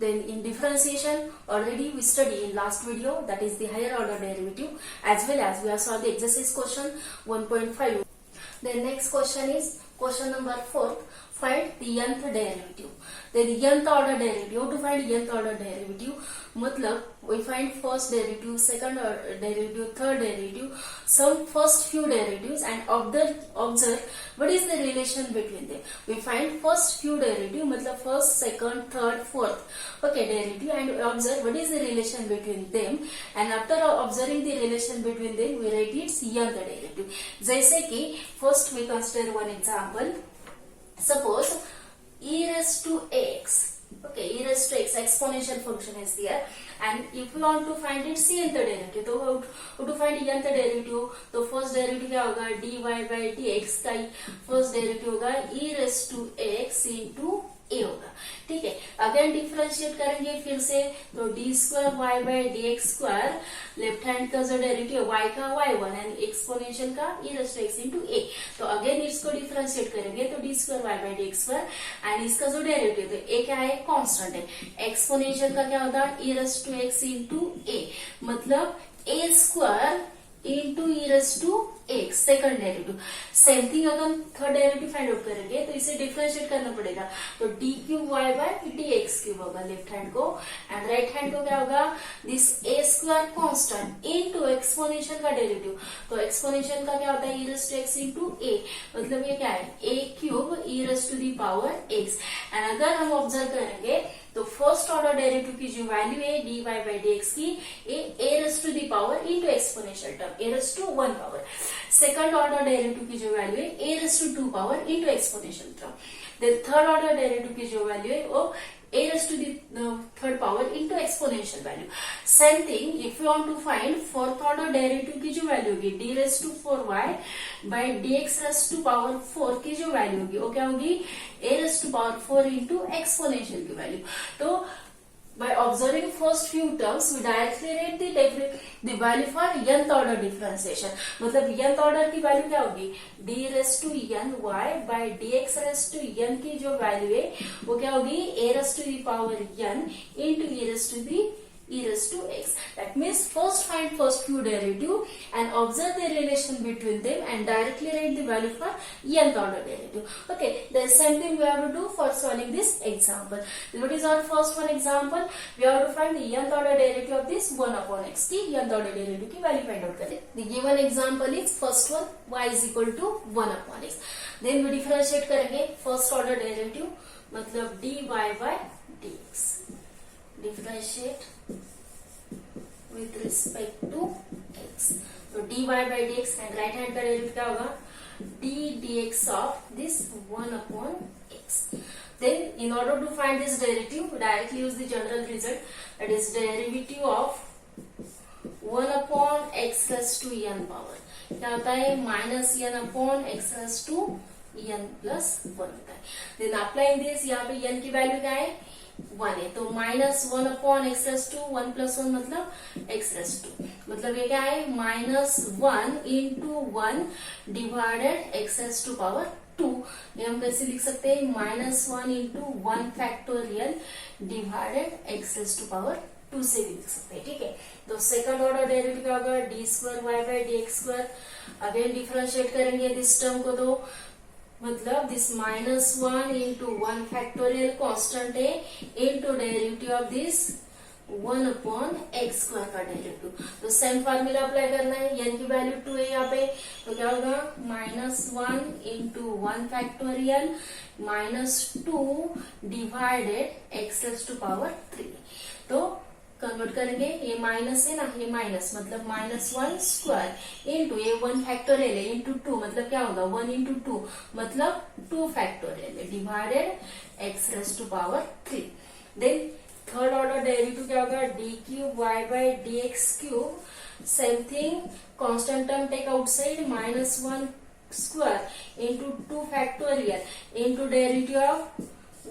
Then in differentiation, already we studied in last video, that is the higher order derivative, as well as we have solved the exercise question 1.5. The next question is question number 4. Find the nth derivative. Then the nth order derivative. To find nth order derivative, मतलब we find first derivative, second derivative, third derivative, some first few derivatives, and observe what is the relation between them. We find first few derivative, मतलब first, second, third, fourth, okay, derivative, and we observe what is the relation between them. And after observing the relation between them, we write its nth derivative. जैसे कि first we consider one example. Suppose e raised to x, okay, e raised to x exponential function is there, and if we want to find its nth derivative, तो to find nth derivative, तो first derivative क्या होगा, dy by dx का first derivative होगा e raised to x into a होगा, ठीक है. Again differentiate करेंगे फिर से, तो d square y by d x square, left hand का जो डेरिवेटिव y का y1 एंड एक्सपोनेंशियल का e raised to x into a. तो अगेन इसको डिफरेंशिएट करेंगे तो d square y by d x square, and इसका जो डेरिवेटिव तो a क्या है, कांस्टेंट है. एक्सपोनेंशियल का क्या होता है, e raised to x into a, मतलब a square into e raised to x second derivative. Same thing अगर थर्ड डेरिवेटिव फाइंड आउट करेंगे तो इसे डिफरेंशिएट करना पड़ेगा, तो d cube y by d x cube होगा लेफ्ट हैंड को, एंड राइट हैंड को क्या होगा, this a square constant into exponential का डेरिवेटिव. तो एक्सपोनेंशियल का क्या होता है, e raised to x into a, मतलब ये क्या है, a cube e raised to the power x. And अगर हम ऑब्जर्व करेंगे तो फर्स्ट ऑर्डर डेरिवेटिव की जो वैल्यू है d y by d x की, a raised to the power into exponential term, a raised to 1 power. Second order derivative की जो वैल्यू है a raised to 2 power into exponential term. Then third order derivative की जो value है वो a raised to the third power into exponential value. Same thing, if you want to find fourth order derivative की जो value होगी d raised to 4y by dx raised to power 4 की जो value होगी वो क्या होगी, a raised to power 4 into exponential की वैल्यू. तो by observing first few terms we directly write the value for nth order differentiation. मतलब nth order की वैल्यू क्या होगी, d raised to n y by dx raised to n की जो value है वो क्या होगी, a raised to the power n into e raised to the e raised to x. That means first find first few derivative and observe the relation between them and directly write the value for nth order derivative. Okay, the same thing we have to do for solving this example. What is our first one example? We have to find the nth order derivative of this 1 upon x की nth order derivative की value find out करें. The given example is first one, y is equal to 1 upon x. Then we differentiate करेंगे first order derivative, मतलब dy by dx. Differentiate with respect to x. So dy by dx and right hand का derivative क्या होगा, d dx of this 1 upon x. Then in order to find this derivative, we directly use the general result, that is derivative of 1 upon x raised to n power. क्या होता है, minus n upon x raised to n plus 1 होता है. Then applying this, यहाँ पे n की वैल्यू क्या है, 1 है, तो minus 1 upon x raise to 1 plus 1 मतलब एक्स रेस टू, मतलब ये क्या है, minus 1 into 1 divided x raise to power 2. ये हम कैसे लिख सकते हैं, minus 1 into 1 factorial divided x raise to power 2 से भी लिख सकते हैं, ठीक है. तो सेकंड ऑर्डर डेरिवेटिव क्या होगा, d square y by d x square. Again differentiate करेंगे दिस टर्म को, तो मतलब this minus 1 into 1 factorial constant है into derivative of this 1 upon x square का डेरिवेटिव. तो सेम फार्मूला अप्लाई करना है, n की वैल्यू 2 है यहाँ पे, तो क्या होगा, minus 1 into 1 factorial minus 2 divided x raise to power 3. तो कन्वर्ट करेंगे, ये माइनस है ना, ये माइनस मतलब माइनस 1 स्क्वायर इंटू ये 1 फैक्टोरियल है इंटू 2, मतलब क्या होगा, 1 इंटू 2 मतलब 2 फैक्टोरियल है divided x raise to power 3. Then third order derivative क्या होगा, d cube y by d x cube. Same thing, constant term take outside, minus 1 square into 2 factorial into derivative of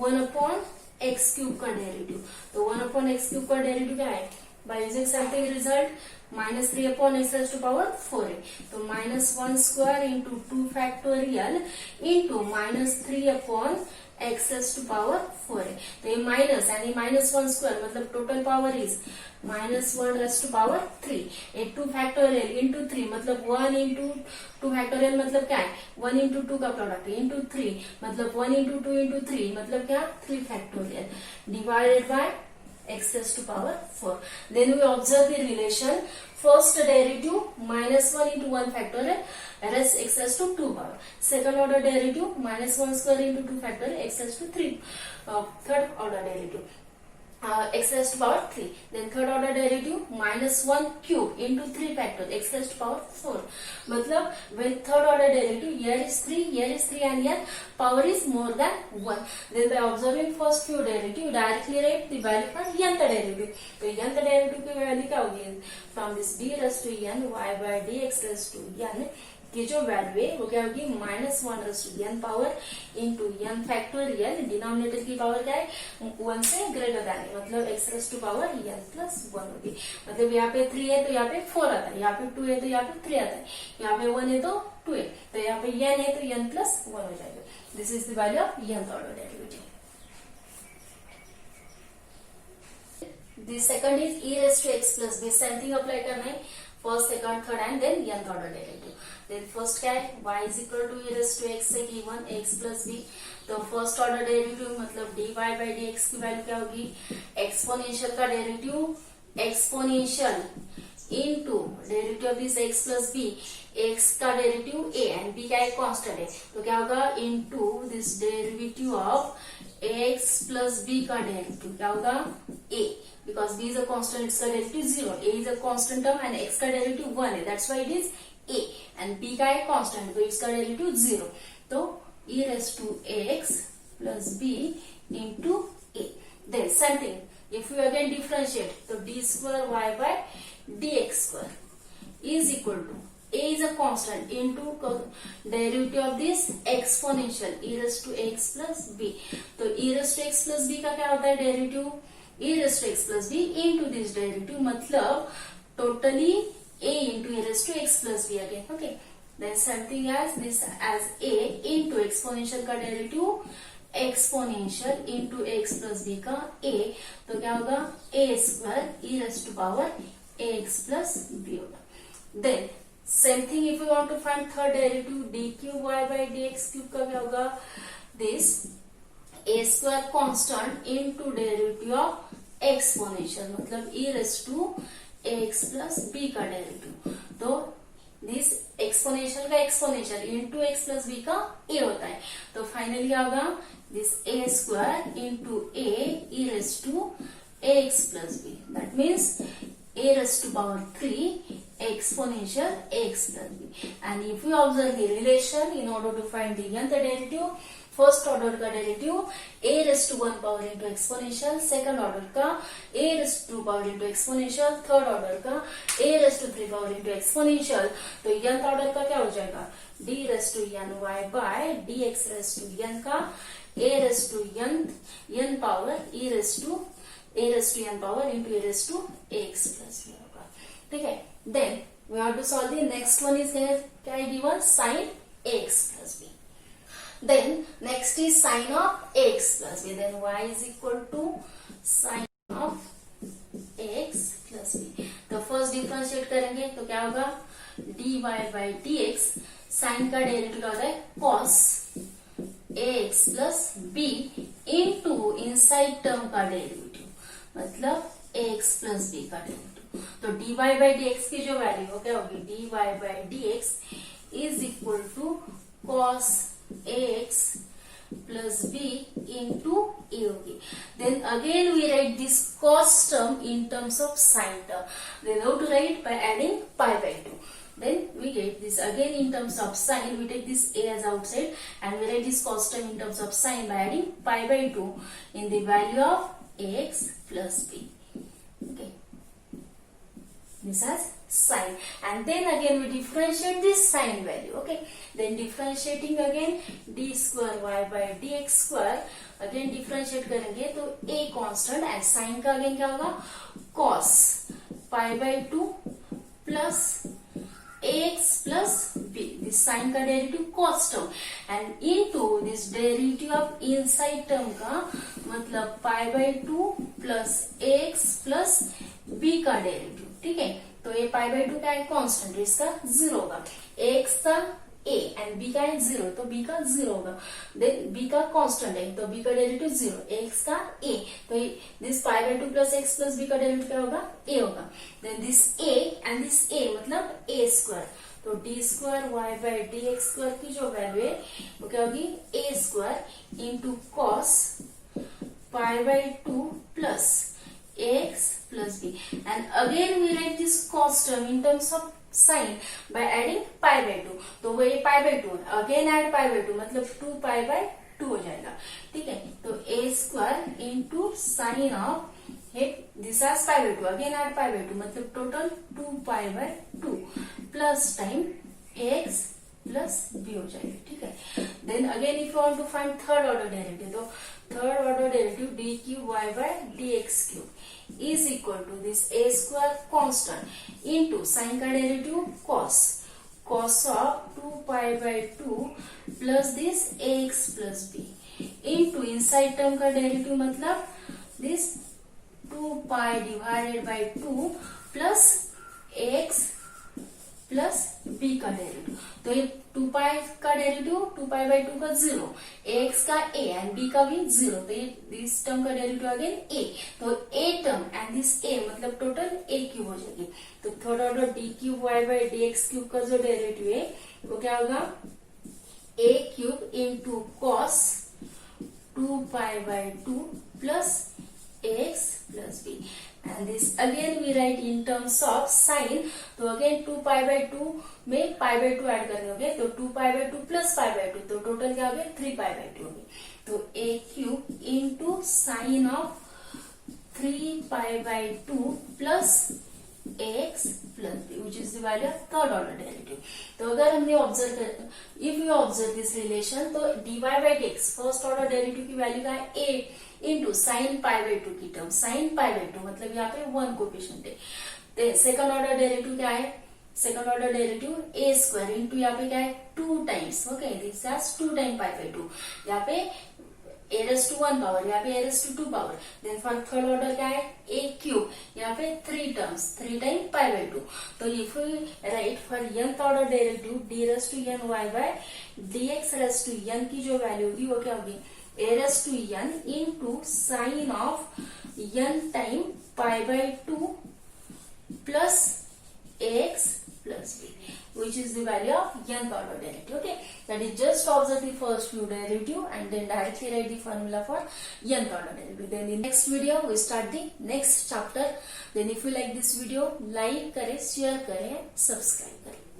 1 upon x cube का derivative. तो 1 upon x cube का derivative क्या है, by using something result minus 3 upon x raise to power 4 है, तो minus 1 square into 2 factorial into minus 3 upon x raise to power 4 है, तो ये माइनस यानी -1 स्क्वायर मतलब total power is -1 raise to power 3. ये 2 फैक्टोरियल इंटू 3 मतलब 1 into 2 factorial मतलब क्या है 1 इंटू 2 का प्रोडक्ट इंटू 3 मतलब 1 इंटू 2 इंटू 3 मतलब क्या 3 factorial divided by x raised to power 4. Then we observe the relation. First derivative -1 into 1 factorial rest x raised to 2 power. Second order derivative -1 square into 2 factorial x raised to 3. Third order derivative x raised to power 3. Then third order derivative -1 cube into 3 factorial x raised to power 4. मतलब when third order derivative here is 3 and here power is more than 1. Then by observing first few derivative directly write the value for nth derivative. तो nth derivative की वैल्यू क्या होगी from this d raised to n y by dx raised to n की जो value है वो क्या होगी -1 raise to n power into n factorial denominator की पावर क्या है 1 से ग्रेटर देन मतलब x raise to power n plus 1 होगी. मतलब यहाँ पे 3 है तो यहाँ पे 4 आता है, यहाँ पे 2 है तो यहाँ पे 3 आता है, यहाँ पे 1 है तो 2 है, तो यहाँ पे n है तो n प्लस 1 हो जाएगा. This is the value of nth order derivative. The second is e raised to x plus b. Same thing apply करना है first second third and then nth order derivative. Then first क्या है y is equal to e raised to x से given x plus b. तो first order derivative मतलब dy by dx की वैल्यू क्या होगी एक्सपोनेंशियल का derivative exponential into derivative of this x plus b. x का डेरिवेटिव a एंड b क्या है कांस्टेंट है तो क्या होगा into this derivative of x plus b का डेरिवेटिव क्या होगा a. Because b is a constant, its derivative 0. A is a constant term and x का derivative 1 है. That's why it is a. And b का है constant, तो इसका derivative 0. तो e raised to x plus b into a. Then same thing. If you again differentiate, तो d square y by dx square is equal to a is a constant into derivative of this exponential e raised to x plus b. तो e raised to x plus b का क्या होता है derivative e raised to x plus b into this derivative मतलब totally a into e raised to x plus b again. Okay, then something as this as a into exponential का derivative exponential into x plus b का a. तो क्या होगा a square e raised to power ax plus b होगा. Then same thing if you want to find third derivative d cube y by dx cube का क्या होगा this a square constant into derivative of exponential मतलब e raised to x plus b का derivative. तो this exponential का exponential into x plus b का a होता है. तो फाइनली क्या होगा this a square into a e raised to x plus b. That means a raised to power 3 exponential x plus b. And if you observe the relation in order to find the nth derivative, first order का derivative a raised to 1 power into exponential, second order का a raised to 2 power into exponential, third order का a raised to 3 power into exponential. तो nth order का क्या हो जाएगा d raised to n y by dx raised to n का a raised to n power e raised to n power into a raised to x plus b होगा. ठीक है. Then we have to solve the next one is क्या है given sin x plus b. Then next is sin of x plus b. Then y is equal to sin of x plus b. तो first differentiate करेंगे तो क्या होगा dy by dx. Sign का derivative होता है cos ax plus b into inside term का derivative मतलब x plus b का डेरिवेटिव. तो dy by dx की जो वैल्यू क्या होगी dy by dx is equal to cos ax plus b into a होगी. Then again we write this cos term in terms of sin term. Then how to write by adding pi by 2. Then we get this again in terms of sin. We take this a as outside and we write this cos term in terms of sin by adding pi by 2 in the value of ax plus b. Okay. This as sin, and then again we differentiate this sin value. Okay, then differentiating again d square y by dx square again differentiate करेंगे तो a constant and sin का again क्या होगा cos pi by 2 plus ax plus b. This sine का derivative cos term and into this derivative of inside term का मतलब pi by 2 plus x plus b का derivative. ठीक है, तो ये पाई बाई 2 का है कांस्टेंट, इसका 0 होगा। एक्स का a एंड b का है 0, तो b का 0 होगा। देन b का कांस्टेंट है तो b का डेरिवेटिव 0, x का a, तो this pi by 2 plus x plus b का डेरिवेटिव क्या होगा, a होगा। देन this a and this a मतलब a स्क्वायर, तो d square y by d x square की जो वैल्यू है वो क्या होगी, a square into cos pi by 2 plus x plus b, and again we write this cos term in terms of sin by adding pi by 2, तो वो ये pi by 2 है, again add pi by 2 मतलब 2 pi by 2 हो जाएगा। ठीक है, तो a square into sine of this as pi by 2, again add pi by 2 मतलब total 2 pi by 2 plus time x plus b हो जाएगा। ठीक है, then again if you want to find third order derivative, तो third order derivative d cube y by d x cube is equal to this a square constant into sine का derivative cos of 2 pi by 2 plus this ax plus b into inside term का derivative मतलब this 2 pi divided by 2 plus x plus b का derivative, तो ये 2 पाई का derivative 2 pi by 2 का 0, x का a and b का भी 0, तो ये दिस टर्म का डेरिवेटिव अगेन a, तो a term and this a मतलब टोटल a क्यूब हो जाएगी। तो third order d cube y by d x cube का जो डेरिवेटिव है वो क्या होगा, a cube into cos 2 pi by 2 plus x plus b, and this again we write in terms of sin, तो again 2 pi by 2 में pi by 2 add करने होंगे, तो 2 pi by 2 plus pi by 2, तो टोटल क्या हो गया 3 pi by 2 होगी। तो a cube into sine of 3 pi by 2 plus x plus b which is the value of third order derivative। तो अगर हमने ऑब्जर्व कर, if you observe this relation, तो dy by dx first order derivative की value का है a into sine pi by 2 की term, sine pi by 2 मतलब यहाँ पे 1 कोएफिशिएंट है। सेकंड ऑर्डर डेरिवेटिव क्या है, second order derivative a square into यहाँ पे क्या है 2 times, okay this is 2 time pi by 2, यहाँ पे a रेस टू 1 पावर, यहाँ पे a raise to 2 power. Then for third order क्या है a क्यूब, यहाँ पे 3 टर्म्स 3 टाइम पाई बाई 2, तो if we write for nth order derivative d raise to n y by dx raise to n की जो value होगी वो क्या होगी, a raise to n into sine of n time pi by 2 plus x plus b, which is the value of nth order derivative. Okay, that is just observe the first few derivative and then directly write the formula for nth order derivative. Then in next video we start the next chapter. Then if you like this video, like करें, share करें, subscribe करें.